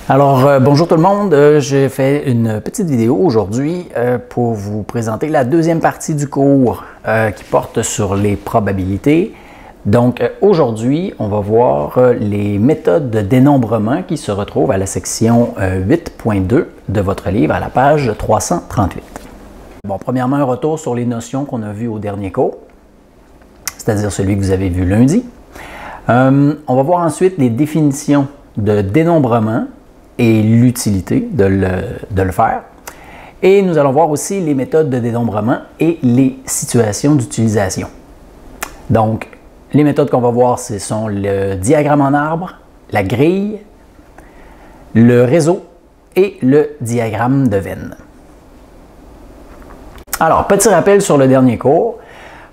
Bonjour tout le monde, j'ai fait une petite vidéo aujourd'hui pour vous présenter la deuxième partie du cours qui porte sur les probabilités. Donc aujourd'hui, on va voir les méthodes de dénombrement qui se retrouvent à la section 8.2 de votre livre à la page 338. Bon, premièrement, un retour sur les notions qu'on a vues au dernier cours, c'est-à-dire celui que vous avez vu lundi. On va voir ensuite les définitions de dénombrement et l'utilité de le faire. Et nous allons voir aussi les méthodes de dénombrement et les situations d'utilisation. Donc, les méthodes qu'on va voir, ce sont le diagramme en arbre, la grille, le réseau et le diagramme de Venn. Alors, petit rappel sur le dernier cours.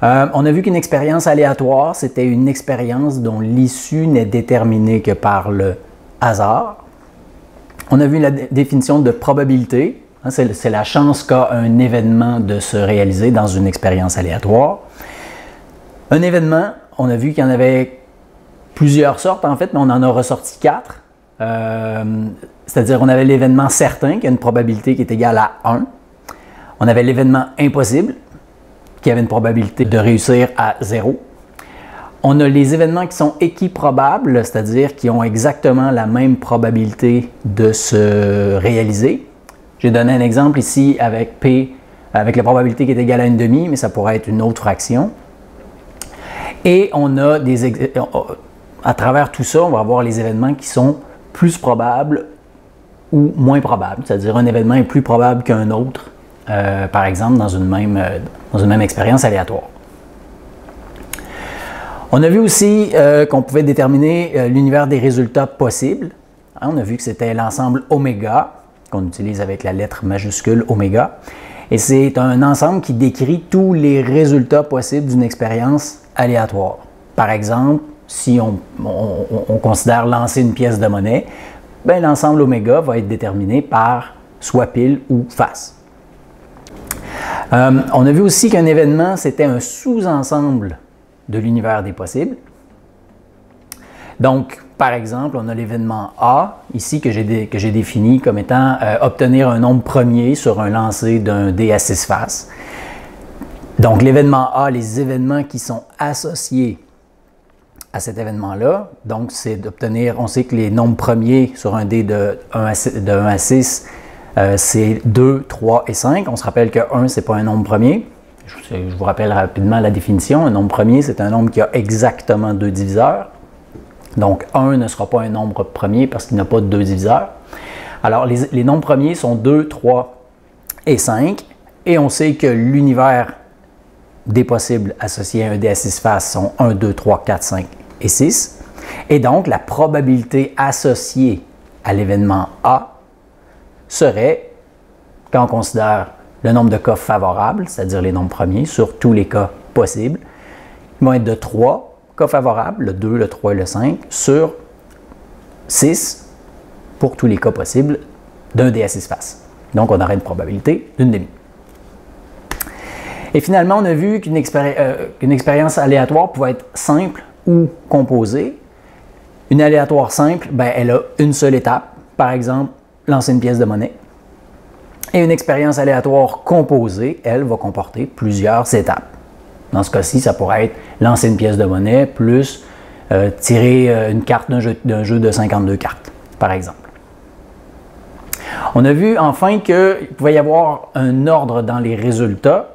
On a vu qu'une expérience aléatoire, c'était une expérience dont l'issue n'est déterminée que par le hasard. On a vu la définition de probabilité. C'est la chance qu'a un événement de se réaliser dans une expérience aléatoire. Un événement, on a vu qu'il y en avait plusieurs sortes en fait, mais on en a ressorti 4. C'est-à-dire on avait l'événement certain qui a une probabilité qui est égale à 1. On avait l'événement impossible qui avait une probabilité de réussir à 0. On a les événements qui sont équiprobables, c'est-à-dire qui ont exactement la même probabilité de se réaliser. J'ai donné un exemple ici avec P, avec la probabilité qui est égale à 1/2, mais ça pourrait être une autre fraction. Et on a à travers tout ça, on va avoir les événements qui sont plus probables ou moins probables, c'est-à-dire un événement est plus probable qu'un autre, par exemple dans une même expérience aléatoire. On a vu aussi qu'on pouvait déterminer l'univers des résultats possibles. On a vu que c'était l'ensemble oméga, qu'on utilise avec la lettre majuscule oméga. Et c'est un ensemble qui décrit tous les résultats possibles d'une expérience aléatoire. Par exemple, si on considère lancer une pièce de monnaie, l'ensemble oméga va être déterminé par soit pile ou face. On a vu aussi qu'un événement, c'était un sous-ensemble de l'univers des possibles. Donc, par exemple, on a l'événement A, ici, que j'ai défini comme étant obtenir un nombre premier sur un lancer d'un dé à 6 faces. Donc, l'événement A, les événements qui sont associés à cet événement-là, donc c'est d'obtenir, on sait que les nombres premiers sur un dé de 1 à 6, c'est 2, 3 et 5. On se rappelle que 1, ce n'est pas un nombre premier. Je vous rappelle rapidement la définition. Un nombre premier, c'est un nombre qui a exactement 2 diviseurs. Donc, 1 ne sera pas un nombre premier parce qu'il n'a pas de 2 diviseurs. Alors, les nombres premiers sont 2, 3 et 5. Et on sait que l'univers des possibles associés à un dé à 6 faces sont 1, 2, 3, 4, 5 et 6. Et donc, la probabilité associée à l'événement A serait, quand on considère le nombre de cas favorables, c'est-à-dire les nombres premiers, sur tous les cas possibles, ils vont être de 3 cas favorables, le 2, le 3 et le 5, sur 6 pour tous les cas possibles d'un dé à 6 faces. Donc, on aurait une probabilité d'1/2. Et finalement, on a vu qu'une expérience aléatoire pouvait être simple ou composée. Une aléatoire simple, elle a une seule étape, par exemple, lancer une pièce de monnaie. Et une expérience aléatoire composée, elle, va comporter plusieurs étapes. Dans ce cas-ci, ça pourrait être lancer une pièce de monnaie plus tirer une carte d'un jeu de 52 cartes, par exemple. On a vu enfin qu'il pouvait y avoir un ordre dans les résultats.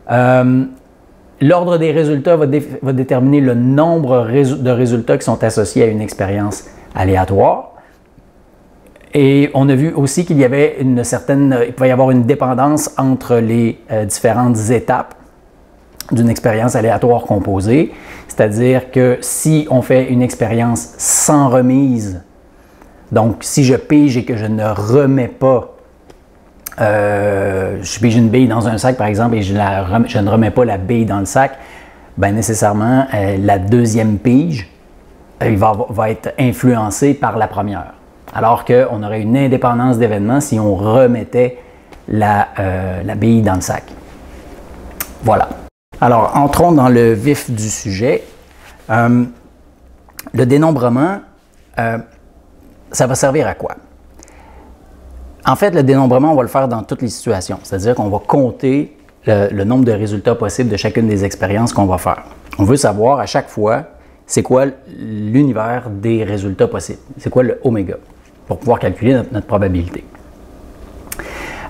L'ordre des résultats va déterminer le nombre de résultats qui sont associés à une expérience aléatoire. Et on a vu aussi qu'il y avait il pouvait y avoir une dépendance entre les différentes étapes d'une expérience aléatoire composée. C'est-à-dire que si on fait une expérience sans remise, donc si je pige et que je ne remets pas, je pige une bille dans un sac par exemple et je ne remets pas la bille dans le sac, nécessairement la deuxième pige va être influencée par la première. Alors qu'on aurait une indépendance d'événements si on remettait la bille dans le sac. Voilà. Alors, entrons dans le vif du sujet. Le dénombrement, ça va servir à quoi? En fait, le dénombrement, on va le faire dans toutes les situations. C'est-à-dire qu'on va compter le nombre de résultats possibles de chacune des expériences qu'on va faire. On veut savoir à chaque fois, c'est quoi l'univers des résultats possibles. C'est quoi le oméga, pour pouvoir calculer notre probabilité.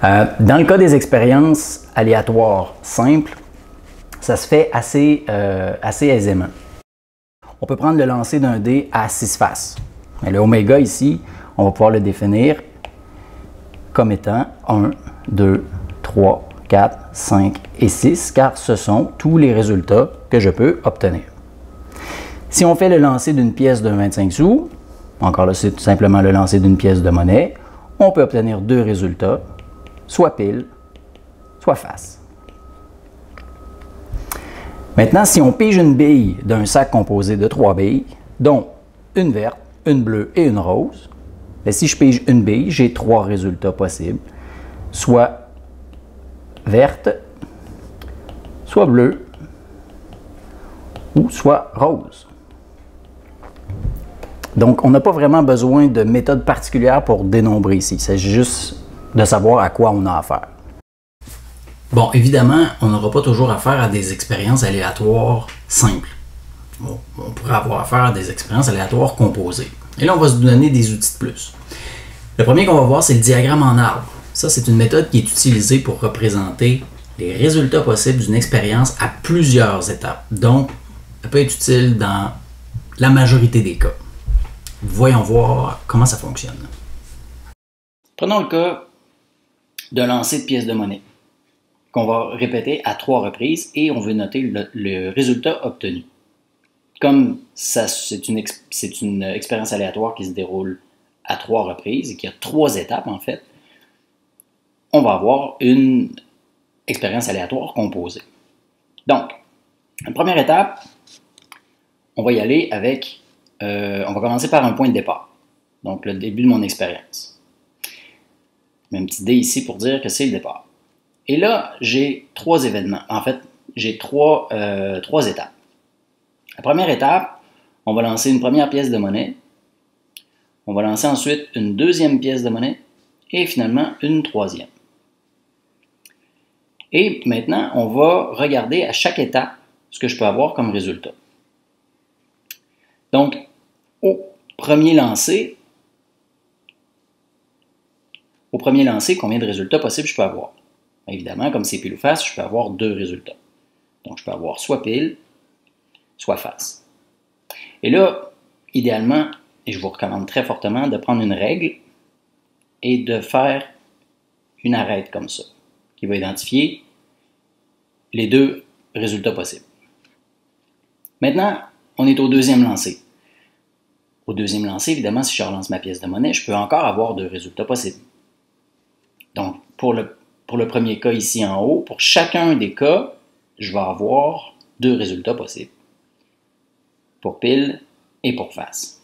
Dans le cas des expériences aléatoires simples, ça se fait assez aisément. On peut prendre le lancer d'un dé à 6 faces. Mais le oméga ici, on va pouvoir le définir comme étant 1, 2, 3, 4, 5 et 6, car ce sont tous les résultats que je peux obtenir. Si on fait le lancer d'une pièce de 25 sous, encore là, c'est tout simplement le lancer d'une pièce de monnaie, on peut obtenir deux résultats, soit pile, soit face. Maintenant, si on pige une bille d'un sac composé de 3 billes, dont une verte, une bleue et une rose, bien, si je pige une bille, j'ai 3 résultats possibles, soit verte, soit bleue ou soit rose. Donc, on n'a pas vraiment besoin de méthode particulière pour dénombrer ici. Il s'agit juste de savoir à quoi on a affaire. Bon, évidemment, on n'aura pas toujours affaire à des expériences aléatoires simples. Bon, on pourrait avoir affaire à des expériences aléatoires composées. Et là, on va se donner des outils de plus. Le premier qu'on va voir, c'est le diagramme en arbre. Ça, c'est une méthode qui est utilisée pour représenter les résultats possibles d'une expérience à plusieurs étapes. Donc, elle peut être utile dans la majorité des cas. Voyons voir comment ça fonctionne. Prenons le cas d'un lancer de pièces de monnaie qu'on va répéter à 3 reprises et on veut noter le résultat obtenu. Comme c'est une expérience aléatoire qui se déroule à 3 reprises et qui a 3 étapes en fait, on va avoir une expérience aléatoire composée. Donc, la première étape, on va y aller avec, on va commencer par un point de départ, donc le début de mon expérience. Je mets un petit dé ici pour dire que c'est le départ. Et là, j'ai 3 événements. En fait, j'ai 3 étapes. La première étape, on va lancer une première pièce de monnaie. On va lancer ensuite une deuxième pièce de monnaie et finalement une troisième. Et maintenant, on va regarder à chaque étape ce que je peux avoir comme résultat. Donc, au premier lancer, combien de résultats possibles je peux avoir? Évidemment, comme c'est pile ou face, je peux avoir 2 résultats. Donc, je peux avoir soit pile, soit face. Et là, idéalement, et je vous recommande très fortement de prendre une règle et de faire une arête comme ça, qui va identifier les 2 résultats possibles. Maintenant, on est au deuxième lancer. Au deuxième lancer, évidemment, si je relance ma pièce de monnaie, je peux encore avoir 2 résultats possibles. Donc, pour le premier cas ici en haut, pour chacun des cas, je vais avoir 2 résultats possibles. Pour pile et pour face.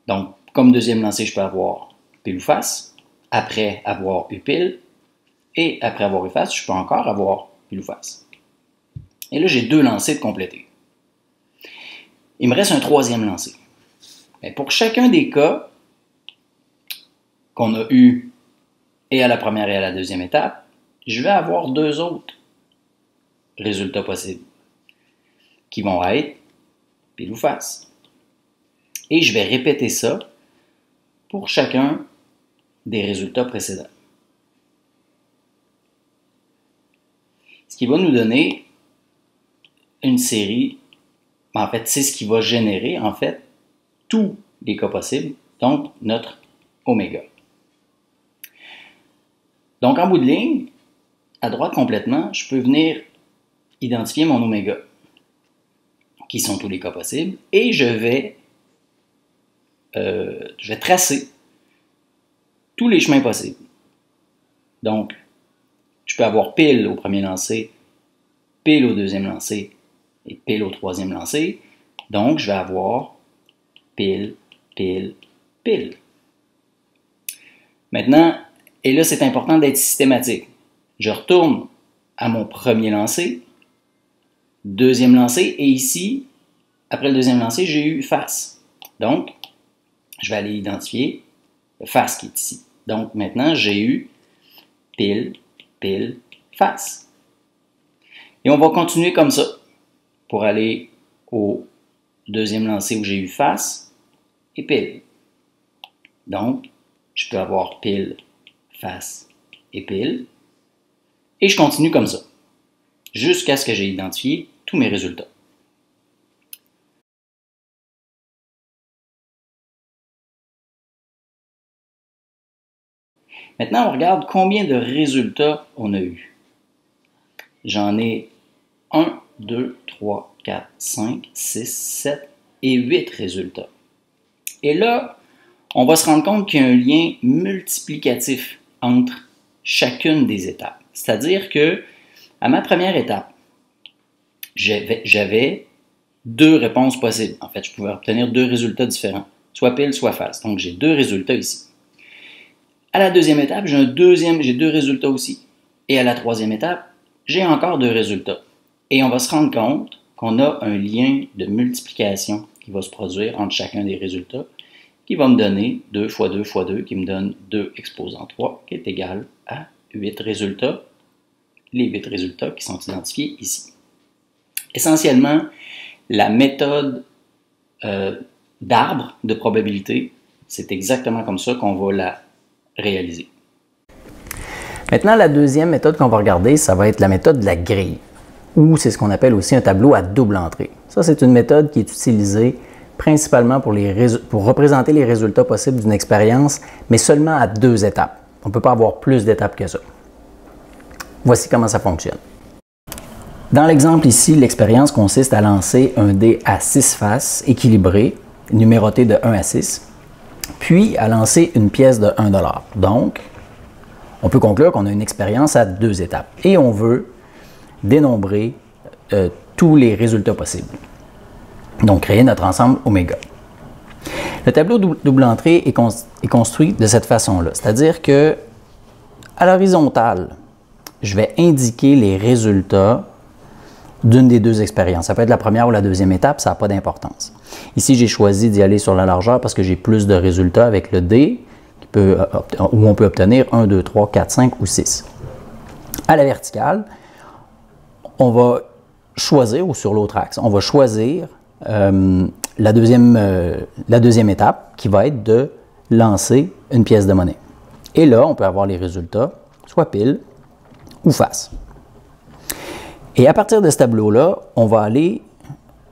Donc, comme deuxième lancé, je peux avoir pile ou face. Après avoir eu pile et après avoir eu face, je peux encore avoir pile ou face. Et là, j'ai 2 lancers de compléter. Il me reste un troisième lancé. Mais pour chacun des cas qu'on a eu et à la première et à la deuxième étape, je vais avoir 2 autres résultats possibles qui vont être pile ou face. Et je vais répéter ça pour chacun des résultats précédents. Ce qui va nous donner une série, en fait, c'est ce qui va générer, en fait, tous les cas possibles, donc notre oméga. Donc, en bout de ligne, à droite complètement, je peux venir identifier mon oméga, qui sont tous les cas possibles, et je vais tracer tous les chemins possibles. Donc, je peux avoir pile au premier lancer, pile au deuxième lancer et pile au troisième lancer. Donc, je vais avoir pile, pile, pile. Maintenant, et là, c'est important d'être systématique. Je retourne à mon premier lancer, deuxième lancer, et ici, après le deuxième lancer, j'ai eu face. Donc, je vais aller identifier le face qui est ici. Donc maintenant, j'ai eu pile, pile, face. Et on va continuer comme ça pour aller au deuxième lancer où j'ai eu face et pile. Donc, je peux avoir pile, face et pile. Et je continue comme ça, jusqu'à ce que j'ai identifié tous mes résultats. Maintenant, on regarde combien de résultats on a eu. J'en ai 1, 2, 3, 4, 5, 6, 7 et 8 résultats. Et là, on va se rendre compte qu'il y a un lien multiplicatif entre chacune des étapes. C'est-à-dire que, à ma première étape, j'avais 2 réponses possibles. En fait, je pouvais obtenir 2 résultats différents, soit pile, soit face. Donc, j'ai 2 résultats ici. À la deuxième étape, j'ai 2 résultats aussi. Et à la troisième étape, j'ai encore 2 résultats. Et on va se rendre compte qu'on a un lien de multiplication qui va se produire entre chacun des résultats, qui va me donner 2 fois 2 fois 2, qui me donne 2 exposant 3, qui est égal à 8 résultats, les 8 résultats qui sont identifiés ici. Essentiellement, la méthode d'arbre de probabilité, c'est exactement comme ça qu'on va la réaliser. Maintenant, la deuxième méthode qu'on va regarder, ça va être la méthode de la grille, ou c'est ce qu'on appelle aussi un tableau à double entrée. Ça, c'est une méthode qui est utilisée principalement pour représenter les résultats possibles d'une expérience, mais seulement à 2 étapes. On ne peut pas avoir plus d'étapes que ça. Voici comment ça fonctionne. Dans l'exemple ici, l'expérience consiste à lancer un dé à 6 faces équilibré, numéroté de 1 à 6, puis à lancer une pièce de 1 $. Donc, on peut conclure qu'on a une expérience à 2 étapes et on veut dénombrer tous les résultats possibles. Donc, créer notre ensemble oméga. Le tableau double entrée est construit de cette façon-là, c'est-à-dire que à l'horizontale, je vais indiquer les résultats d'une des 2 expériences. Ça peut être la première ou la deuxième étape, ça n'a pas d'importance. Ici, j'ai choisi d'y aller sur la largeur parce que j'ai plus de résultats avec le dé, où on peut obtenir 1, 2, 3, 4, 5 ou 6. À la verticale, on va choisir, ou sur l'autre axe, on va choisir la deuxième étape qui va être de lancer une pièce de monnaie. Et là, on peut avoir les résultats, soit pile ou face. Et à partir de ce tableau-là, on va aller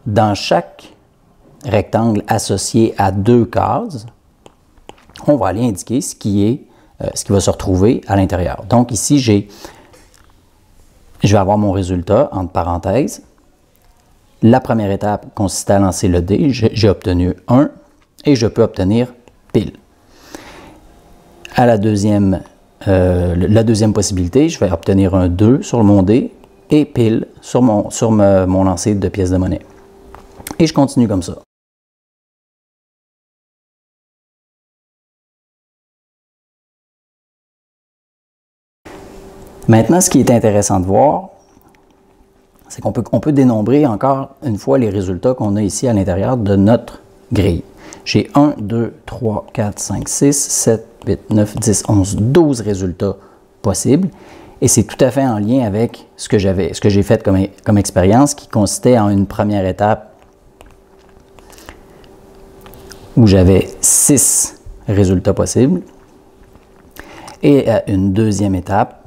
dans chaque rectangle associé à 2 cases, on va aller indiquer ce qui va se retrouver à l'intérieur. Donc ici, je vais avoir mon résultat, entre parenthèses. La première étape consistait à lancer le dé, j'ai obtenu 1 et je peux obtenir pile. À la deuxième possibilité, je vais obtenir un 2 sur mon dé et pile sur mon lancer de pièces de monnaie. Et je continue comme ça. Maintenant, ce qui est intéressant de voir, c'est qu'on peut dénombrer encore une fois les résultats qu'on a ici à l'intérieur de notre grille. J'ai 1, 2, 3, 4, 5, 6, 7, 8, 9, 10, 11, 12 résultats possibles. Et c'est tout à fait en lien avec ce que j'ai fait comme expérience, qui consistait en une première étape où j'avais 6 résultats possibles et une deuxième étape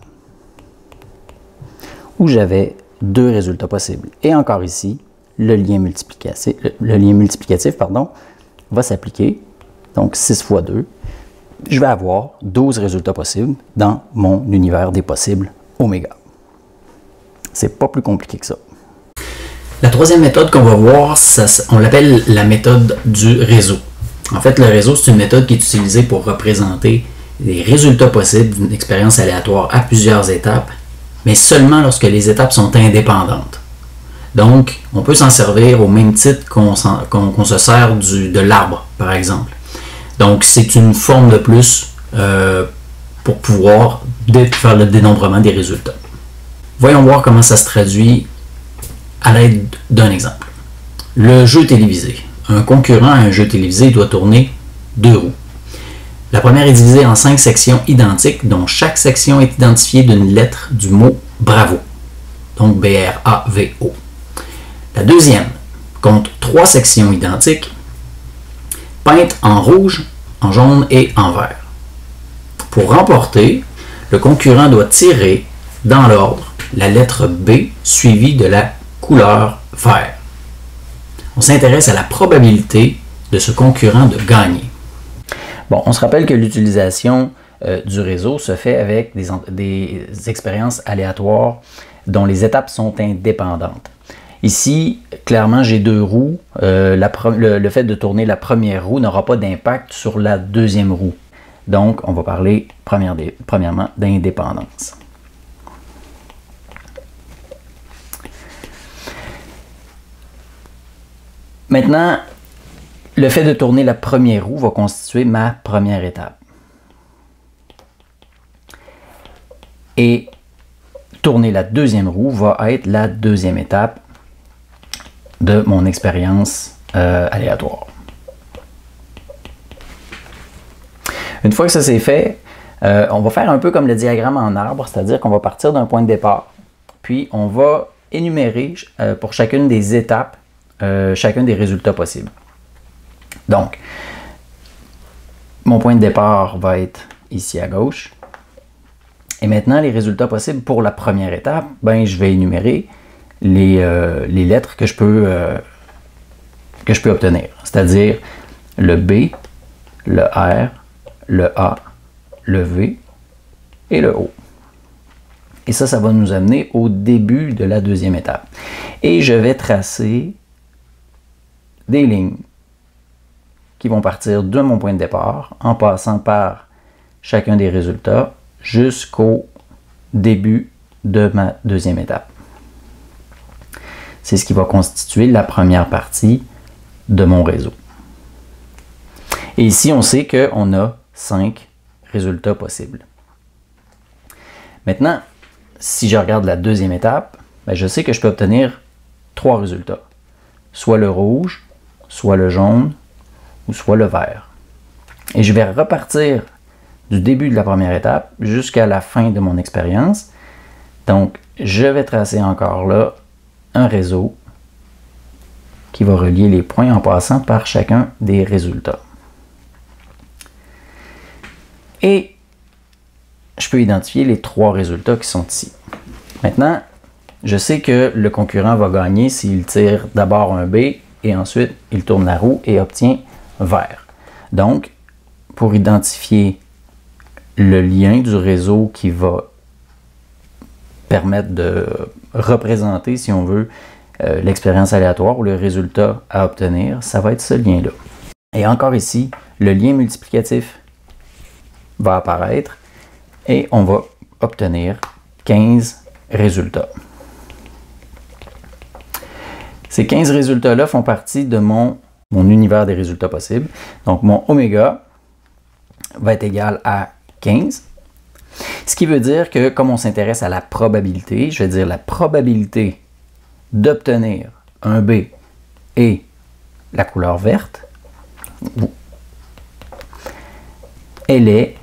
où j'avais 2 résultats possibles. Et encore ici, le lien multiplicatif va s'appliquer. Donc 6 fois 2, je vais avoir 12 résultats possibles dans mon univers des possibles oméga. C'est pas plus compliqué que ça. La troisième méthode qu'on va voir, on l'appelle la méthode du réseau. En fait, le réseau, c'est une méthode qui est utilisée pour représenter les résultats possibles d'une expérience aléatoire à plusieurs étapes, mais seulement lorsque les étapes sont indépendantes. Donc, on peut s'en servir au même titre qu'on se sert de l'arbre, par exemple. Donc, c'est une forme de plus pour pouvoir faire le dénombrement des résultats. Voyons voir comment ça se traduit à l'aide d'un exemple. Le jeu télévisé. Un concurrent à un jeu télévisé doit tourner 2 roues. La première est divisée en 5 sections identiques, dont chaque section est identifiée d'une lettre du mot bravo. Donc B-R-A-V-O. La deuxième compte 3 sections identiques, peintes en rouge, en jaune et en vert. Pour remporter, le concurrent doit tirer, dans l'ordre, la lettre B suivie de la couleur vert. On s'intéresse à la probabilité de ce concurrent de gagner. Bon, on se rappelle que l'utilisation du réseau se fait avec des expériences aléatoires dont les étapes sont indépendantes. Ici, clairement, j'ai 2 roues. Le fait de tourner la première roue n'aura pas d'impact sur la deuxième roue. Donc, on va parler premièrement d'indépendance. Maintenant, le fait de tourner la première roue va constituer ma première étape. Et tourner la deuxième roue va être la deuxième étape de mon expérience aléatoire. Une fois que ça c'est fait, on va faire un peu comme le diagramme en arbre, c'est-à-dire qu'on va partir d'un point de départ, puis on va énumérer pour chacune des étapes chacun des résultats possibles. Donc, mon point de départ va être ici à gauche. Et maintenant, les résultats possibles pour la première étape, ben, je vais énumérer les lettres que je peux obtenir. C'est-à-dire le B, le R, le A, le V et le O. Et ça va nous amener au début de la deuxième étape. Et je vais tracer des lignes qui vont partir de mon point de départ en passant par chacun des résultats jusqu'au début de ma deuxième étape. C'est ce qui va constituer la première partie de mon réseau. Et ici, on sait qu'on a 5 résultats possibles. Maintenant, si je regarde la deuxième étape, ben je sais que je peux obtenir 3 résultats. Soit le rouge, soit le jaune, ou soit le vert. Et je vais repartir du début de la première étape jusqu'à la fin de mon expérience. Donc, je vais tracer encore là un réseau qui va relier les points en passant par chacun des résultats. Et je peux identifier les 3 résultats qui sont ici. Maintenant, je sais que le concurrent va gagner s'il tire d'abord un B et ensuite il tourne la roue et obtient vert. Donc, pour identifier le lien du réseau qui va permettre de représenter, si on veut, l'expérience aléatoire ou le résultat à obtenir, ça va être ce lien-là. Et encore ici, le lien multiplicatif va apparaître et on va obtenir 15 résultats. Ces 15 résultats-là font partie de mon univers des résultats possibles. Donc, mon oméga va être égal à 15. Ce qui veut dire que, comme on s'intéresse à la probabilité, je vais dire la probabilité d'obtenir un B et la couleur verte, elle est,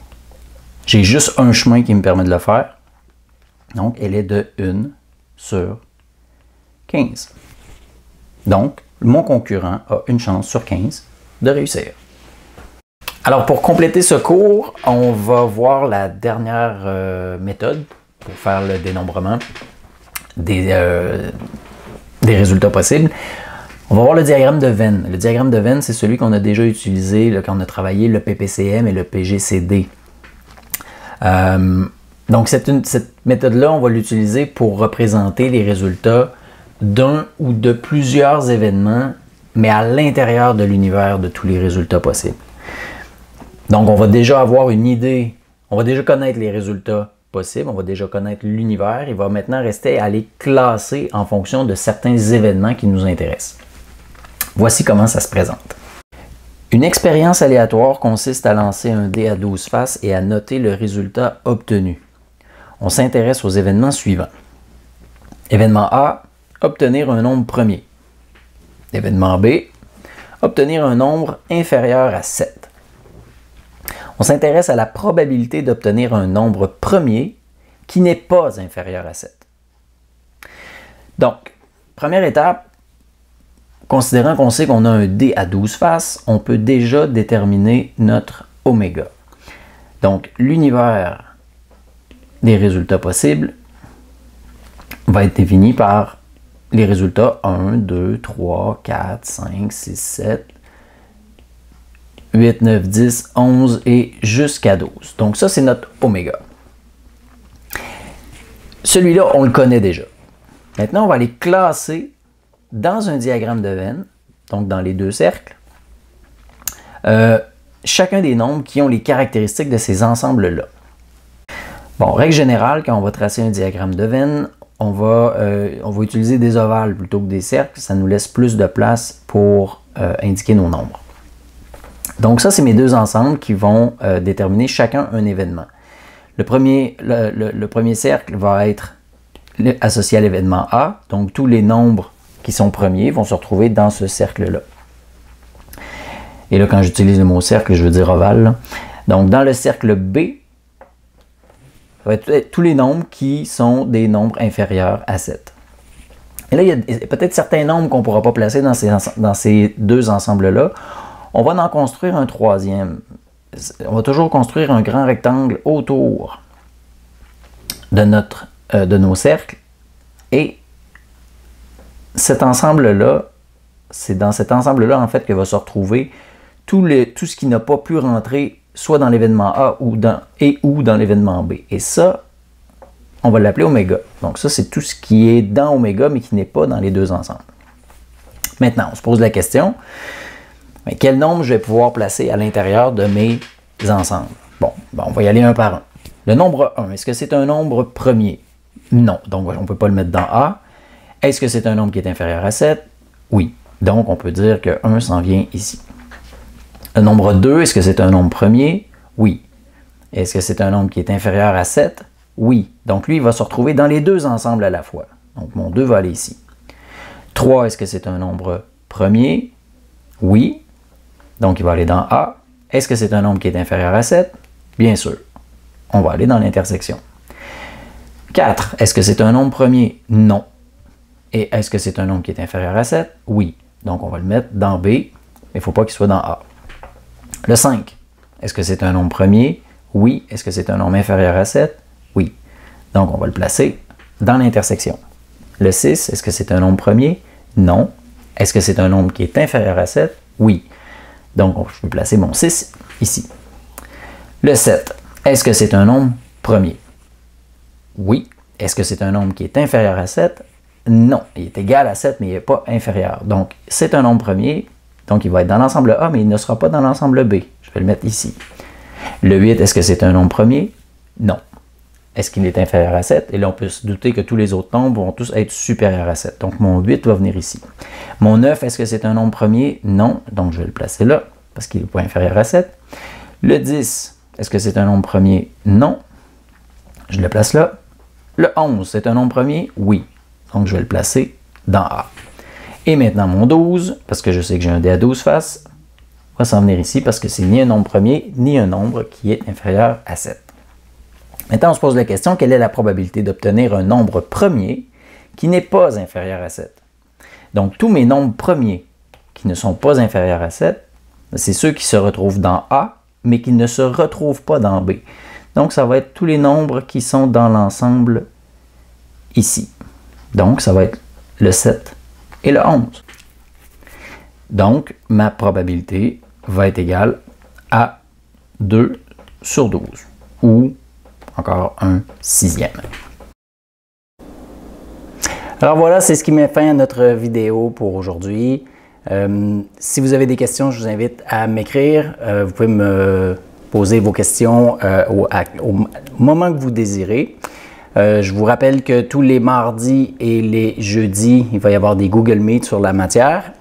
j'ai juste un chemin qui me permet de le faire, donc elle est de 1 sur 15. Donc, mon concurrent a une chance sur 15 de réussir. Alors, pour compléter ce cours, on va voir la dernière méthode pour faire le dénombrement des résultats possibles. On va voir le diagramme de Venn. Le diagramme de Venn, c'est celui qu'on a déjà utilisé quand on a travaillé le PPCM et le PGCD. Donc, cette méthode-là, on va l'utiliser pour représenter les résultats d'un ou de plusieurs événements, mais à l'intérieur de l'univers de tous les résultats possibles. Donc, on va déjà avoir une idée, on va déjà connaître les résultats possibles, on va déjà connaître l'univers. Il va maintenant rester à les classer en fonction de certains événements qui nous intéressent. Voici comment ça se présente. Une expérience aléatoire consiste à lancer un dé à 12 faces et à noter le résultat obtenu. On s'intéresse aux événements suivants. Événement A, obtenir un nombre premier. Événement B, obtenir un nombre inférieur à 7. On s'intéresse à la probabilité d'obtenir un nombre premier qui n'est pas inférieur à 7. Donc, première étape, considérant qu'on sait qu'on a un dé à 12 faces, on peut déjà déterminer notre oméga. Donc, l'univers des résultats possibles va être défini par les résultats 1, 2, 3, 4, 5, 6, 7, 8, 9, 10, 11 et jusqu'à 12. Donc ça, c'est notre oméga. Celui-là, on le connaît déjà. Maintenant, on va les classer dans un diagramme de Venn, donc dans les deux cercles, chacun des nombres qui ont les caractéristiques de ces ensembles-là. Bon, règle générale, quand on va tracer un diagramme de Venn, on va utiliser des ovales plutôt que des cercles. Ça nous laisse plus de place pour indiquer nos nombres. Donc ça, c'est mes deux ensembles qui vont déterminer chacun un événement. Le premier cercle va être associé à l'événement A. Donc tous les nombres qui sont premiers vont se retrouver dans ce cercle-là. Et là, quand j'utilise le mot cercle, je veux dire ovale, là. Donc dans le cercle B, ça va être tous les nombres qui sont des nombres inférieurs à 7. Et là, il y a peut-être certains nombres qu'on ne pourra pas placer dans ces deux ensembles-là. On va en construire un troisième. On va toujours construire un grand rectangle autour de nos cercles. Et cet ensemble-là, c'est dans cet ensemble-là, en fait, que va se retrouver tout ce qui n'a pas pu rentrer soit dans l'événement A ou dans l'événement B. Et ça, on va l'appeler oméga. Donc ça, c'est tout ce qui est dans oméga, mais qui n'est pas dans les deux ensembles. Maintenant, on se pose la question, mais quel nombre je vais pouvoir placer à l'intérieur de mes ensembles? Bon, on va y aller un par un. Le nombre 1, est-ce que c'est un nombre premier? Non, donc on ne peut pas le mettre dans A. Est-ce que c'est un nombre qui est inférieur à 7? Oui. Donc, on peut dire que 1 s'en vient ici. Le nombre 2, est-ce que c'est un nombre premier? Oui. Est-ce que c'est un nombre qui est inférieur à 7? Oui. Donc, lui, il va se retrouver dans les deux ensembles à la fois. Donc, mon 2 va aller ici. 3, est-ce que c'est un nombre premier? Oui. Donc, il va aller dans A. Est-ce que c'est un nombre qui est inférieur à 7? Bien sûr. On va aller dans l'intersection. 4, est-ce que c'est un nombre premier? Non. Et est-ce que c'est un nombre qui est inférieur à 7? Oui. Donc, on va le mettre dans B, mais il ne faut pas qu'il soit dans A. Le 5, est-ce que c'est un nombre premier? Oui. Est-ce que c'est un nombre inférieur à 7? Oui. Donc, on va le placer dans l'intersection. Le 6, est-ce que c'est un nombre premier? Non. Est-ce que c'est un nombre qui est inférieur à 7? Oui. Donc, je peux placer mon 6 ici. Le 7, est-ce que c'est un nombre premier? Oui. Est-ce que c'est un nombre qui est inférieur à 7? Non. Il est égal à 7, mais il n'est pas inférieur. Donc, c'est un nombre premier. Donc, il va être dans l'ensemble A, mais il ne sera pas dans l'ensemble B. Je vais le mettre ici. Le 8, est-ce que c'est un nombre premier? Non. Est-ce qu'il est inférieur à 7? Et là, on peut se douter que tous les autres nombres vont tous être supérieurs à 7. Donc, mon 8 va venir ici. Mon 9, est-ce que c'est un nombre premier? Non. Donc, je vais le placer là, parce qu'il n'est pas inférieur à 7. Le 10, est-ce que c'est un nombre premier? Non. Je le place là. Le 11, c'est un nombre premier? Oui. Donc, je vais le placer dans A. Et maintenant, mon 12, parce que je sais que j'ai un dé à 12 faces, va s'en venir ici parce que c'est ni un nombre premier, ni un nombre qui est inférieur à 7. Maintenant, on se pose la question, quelle est la probabilité d'obtenir un nombre premier qui n'est pas inférieur à 7? Donc, tous mes nombres premiers qui ne sont pas inférieurs à 7, c'est ceux qui se retrouvent dans A, mais qui ne se retrouvent pas dans B. Donc, ça va être tous les nombres qui sont dans l'ensemble ici. Donc, ça va être le 7 et le 11. Donc, ma probabilité va être égale à 2 sur 12, ou encore un sixième. Alors voilà, c'est ce qui met fin à notre vidéo pour aujourd'hui. Si vous avez des questions, je vous invite à m'écrire. Vous pouvez me poser vos questions au moment que vous désirez. Je vous rappelle que tous les mardis et les jeudis, il va y avoir des Google Meet sur la matière.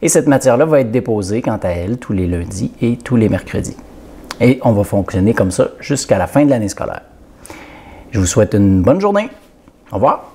Et cette matière-là va être déposée, quant à elle, tous les lundis et tous les mercredis. Et on va fonctionner comme ça jusqu'à la fin de l'année scolaire. Je vous souhaite une bonne journée. Au revoir.